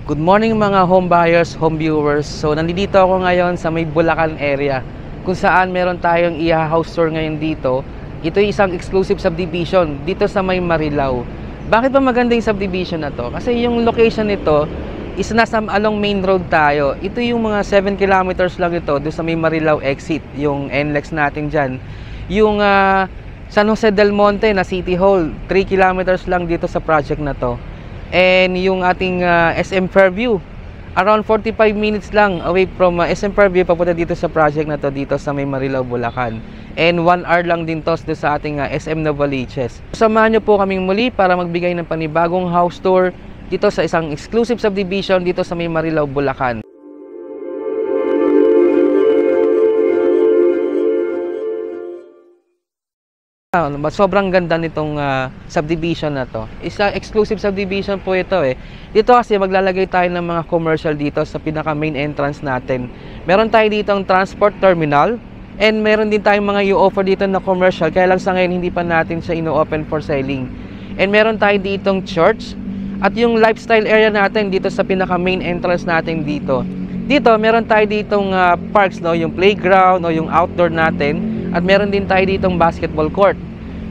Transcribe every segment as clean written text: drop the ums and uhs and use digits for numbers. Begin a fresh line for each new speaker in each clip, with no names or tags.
Good morning mga home buyers, home viewers. So nandito ako ngayon sa may Bulacan area kung saan meron tayong i-house tour ngayon dito. Ito ay isang exclusive subdivision dito sa may Marilao. Bakit ba maganda yung subdivision na to? Kasi yung location nito is nasa along main road tayo. Ito yung mga 7 kilometers lang ito doon sa may Marilao exit, yung NLEX natin dyan. Yung San Jose del Monte na City Hall, 3 kilometers lang dito sa project na to. And yung ating SM Fairview, around 45 minutes lang away from SM Fairview papunta dito sa project na to dito sa may Marilao, Bulacan. And 1 hour lang din to sa ating SM Novaliches. Samahan nyo po kaming muli para magbigay ng panibagong house tour dito sa isang exclusive subdivision dito sa may Marilao, Bulacan. Sobrang ganda nitong subdivision na to. Isa exclusive subdivision po ito eh. Dito kasi maglalagay tayo ng mga commercial dito sa pinaka main entrance natin. Meron tayo dito ang transport terminal and meron din tayong mga i-offer dito na commercial, kaya lang sa ngayon hindi pa natin siya ino-open for selling. And meron tayo ditong church at yung lifestyle area natin dito sa pinaka main entrance natin dito. Dito meron tayo ditong parks, no, yung playground o yung outdoor natin. At meron din tayo ditong basketball court.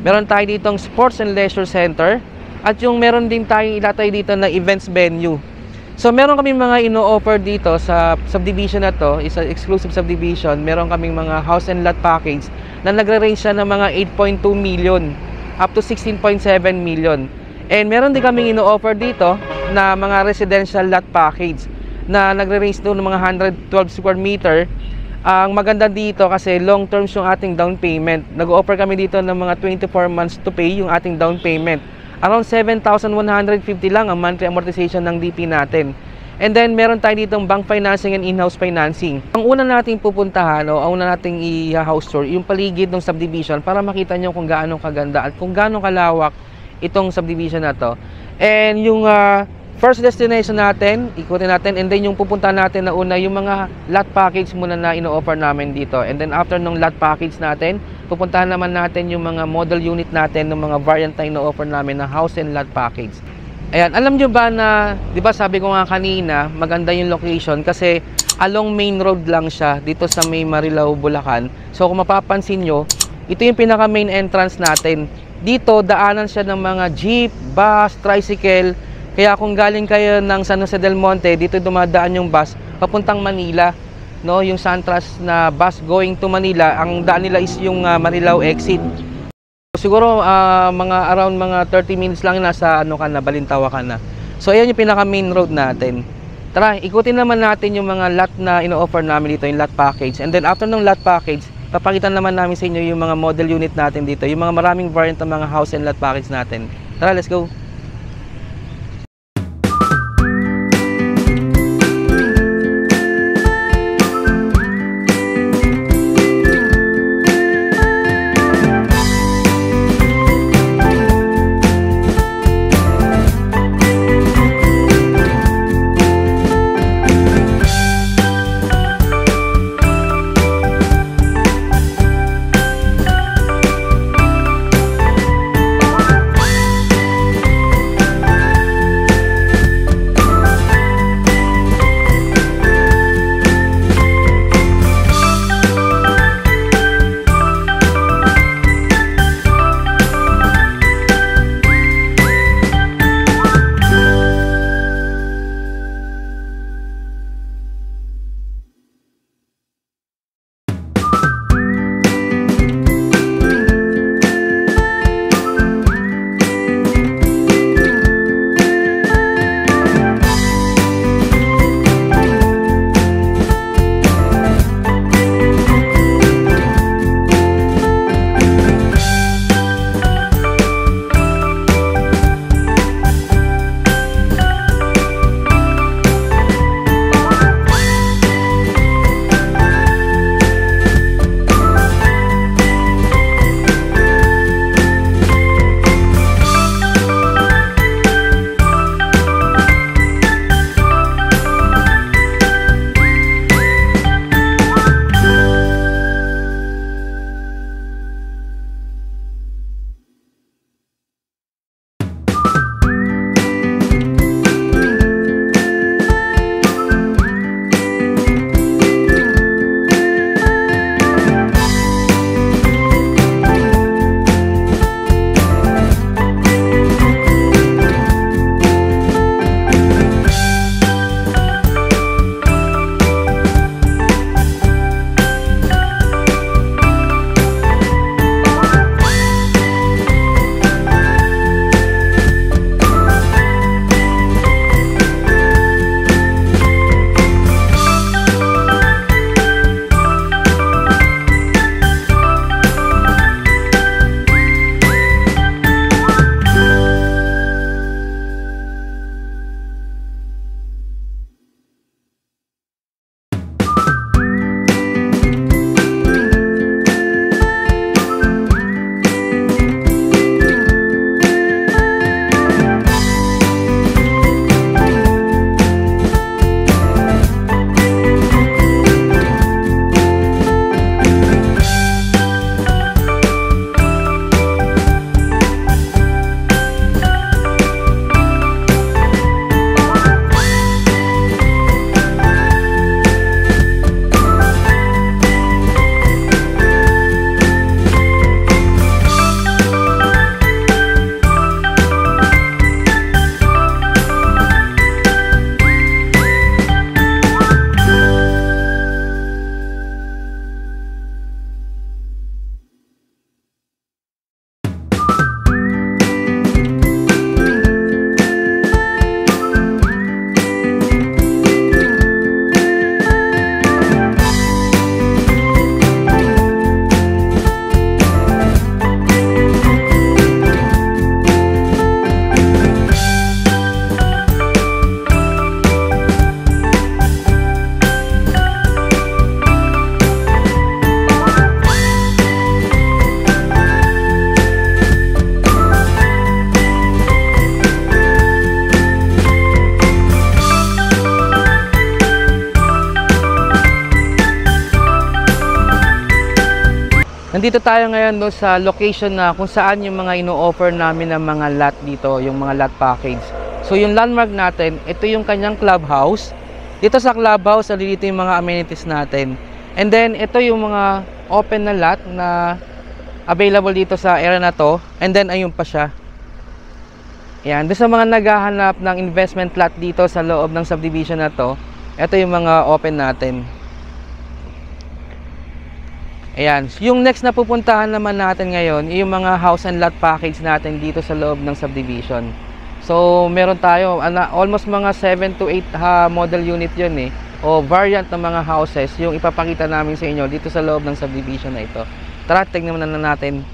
Meron tayo ditong sports and leisure center. At yung meron din tayong ilatay dito na events venue. So meron kaming mga ino-offer dito sa subdivision na to, isa exclusive subdivision. Meron kaming mga house and lot package na nagre-range siya ng mga 8.2 million up to 16.7 million. And meron din kaming ino-offer dito na mga residential lot package na nagre-range doon ng mga 112 square meter. Ang maganda dito kasi long terms yung ating down payment. Nag-offer kami dito ng mga 24 months to pay yung ating down payment. Around 7,150 lang ang monthly amortization ng DP natin. And then meron tayo ditong bank financing and in-house financing. Ang una nating pupuntahan o ang una nating i-house tour yung paligid ng subdivision para makita nyo kung gaano kaganda at kung gaano kalawak itong subdivision na to. And yung first destination natin, ikutin natin, and then yung pupunta natin na una, yung mga lot package muna na ino-offer namin dito. And then after nung lot package natin, pupuntahan naman natin yung mga model unit natin ng mga variant na ino-offer namin na house and lot package. Ayan, alam nyo ba na, di ba sabi ko nga kanina, maganda yung location kasi along main road lang siya dito sa may Marilao, Bulacan. So kung mapapansin nyo, ito yung pinaka main entrance natin. Dito, daanan siya ng mga jeep, bus, tricycle. Kaya kung galing kayo ng San Jose del Monte, dito dumadaan yung bus papuntang Manila, no? Yung Santras na bus going to Manila, ang daan nila is yung Marilao exit. Siguro mga around mga 30 minutes lang nasa Balintawa ka na. So ayan yung pinaka main road natin. Tara, ikutin naman natin yung mga lot na ino-offer namin dito, yung lot package. And then after ng lot package, papakita naman namin sa inyo yung mga model unit natin dito, yung mga maraming variant ng mga house and lot package natin. Tara, let's go! Nandito tayo ngayon doon sa location na kung saan yung mga ino-offer namin ng mga lot dito, yung mga lot package. So yung landmark natin, ito yung kanyang clubhouse. Dito sa clubhouse, dito yung mga amenities natin. And then ito yung mga open na lot na available dito sa area na to. And then ayun pa siya. Yan, doon sa mga naghahanap ng investment lot dito sa loob ng subdivision na to, ito yung mga open natin. Ayan, yung next na pupuntahan naman natin ngayon, yung mga house and lot package natin dito sa loob ng subdivision. So, meron tayo, almost mga 7 to 8 model unit yun o variant ng mga houses, yung ipapakita namin sa inyo dito sa loob ng subdivision na ito. Tara, tignan na natin.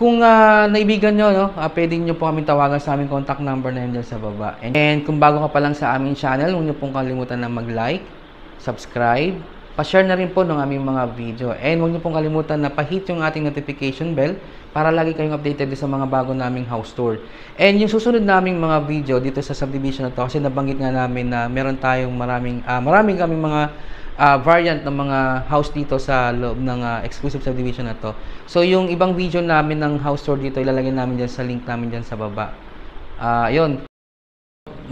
Kung naibigan nyo, pwede nyo po kami tawagan sa aming contact number na yun dyan sa baba. And kung bago ka pa lang sa aming channel, huwag nyo pong kalimutan na mag-like, subscribe, pa-share na rin po ng aming mga video. And huwag nyo pong kalimutan na pa-hit yung ating notification bell para lagi kayong updated sa mga bago naming house tour. And yung susunod naming mga video dito sa subdivision na to, kasi nabanggit nga namin na meron tayong maraming kaming mga variant ng mga house dito sa loob ng exclusive subdivision na to. So yung ibang video namin ng house tour dito, ilalagay namin dyan sa link namin dyan sa baba. Yun.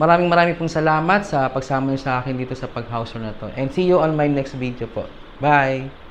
Maraming pong salamat sa pagsama niyo sa akin dito sa pag-house tour na to. And see you on my next video po. Bye!